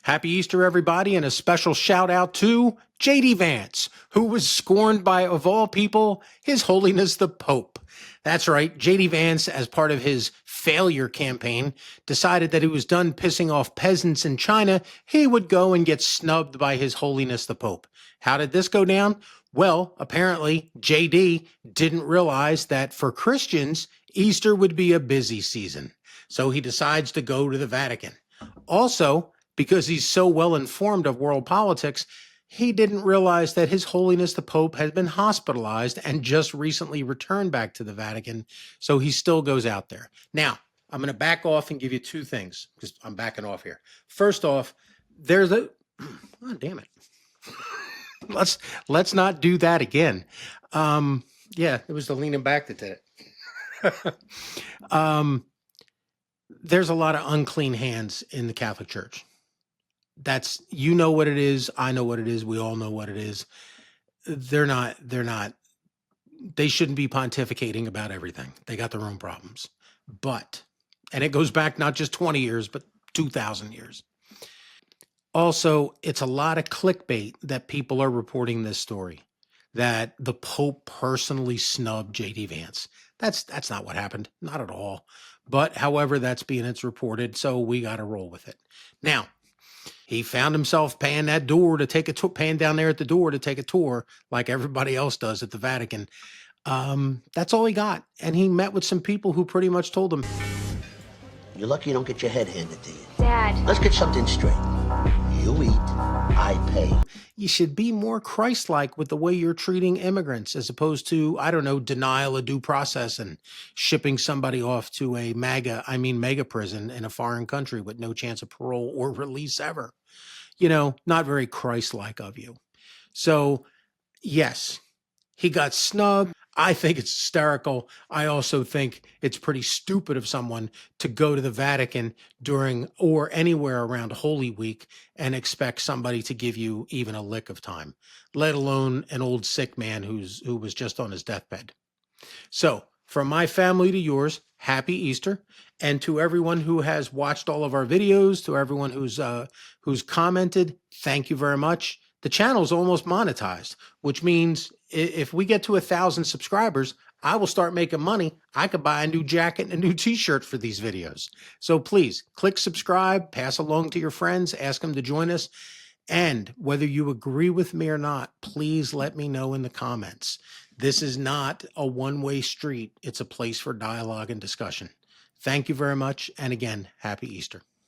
Happy Easter, everybody, and a special shout out to JD Vance, who was scorned by, of all people, His Holiness the Pope. That's right, JD Vance, as part of his failure campaign, decided that he was done pissing off peasants in China. He would go and get snubbed by His Holiness the Pope. How did this go down? Well, apparently, JD didn't realize that for Christians, Easter would be a busy season. So he decides to go to the Vatican. Also, because he's so well informed of world politics, he didn't realize that His Holiness the Pope has been hospitalized and just recently returned back to the Vatican. So he still goes out there. Now, I'm going to back off and give you two things because I'm backing off here. First off, there's a, oh, damn it. Let's not do that again. Yeah, it was the leaning back that did it. There's a lot of unclean hands in the Catholic Church. That's, you know what it is. I know what it is. We all know what it is. They shouldn't be pontificating about everything. They got their own problems. And it goes back not just 20 years, but 2,000 years. Also, it's a lot of clickbait that people are reporting this story, that the Pope personally snubbed JD Vance. That's not what happened. Not at all. But however, it's reported. So we got to roll with it. Now, he found himself paying that door to take paying down there at the door to take a tour like everybody else does at the Vatican. That's all he got. And he met with some people who pretty much told him, "You're lucky you don't get your head handed to you. Dad. Let's get something straight. You eat, I pay." You should be more Christ-like with the way you're treating immigrants as opposed to, I don't know, denial of due process and shipping somebody off to a mega prison in a foreign country with no chance of parole or release ever. Not very Christ-like of you. So, yes, he got snubbed. I think it's hysterical. I also think it's pretty stupid of someone to go to the Vatican during or anywhere around Holy Week and expect somebody to give you even a lick of time, let alone an old sick man who was just on his deathbed. So, from my family to yours, happy Easter. And to everyone who has watched all of our videos, to everyone who's commented, thank you very much. The channel's almost monetized, which means if we get to 1,000 subscribers, I will start making money. I could buy a new jacket and a new t-shirt for these videos. So please click subscribe, pass along to your friends, ask them to join us. And whether you agree with me or not, please let me know in the comments. This is not a one-way street. It's a place for dialogue and discussion. Thank you very much. And again, happy Easter.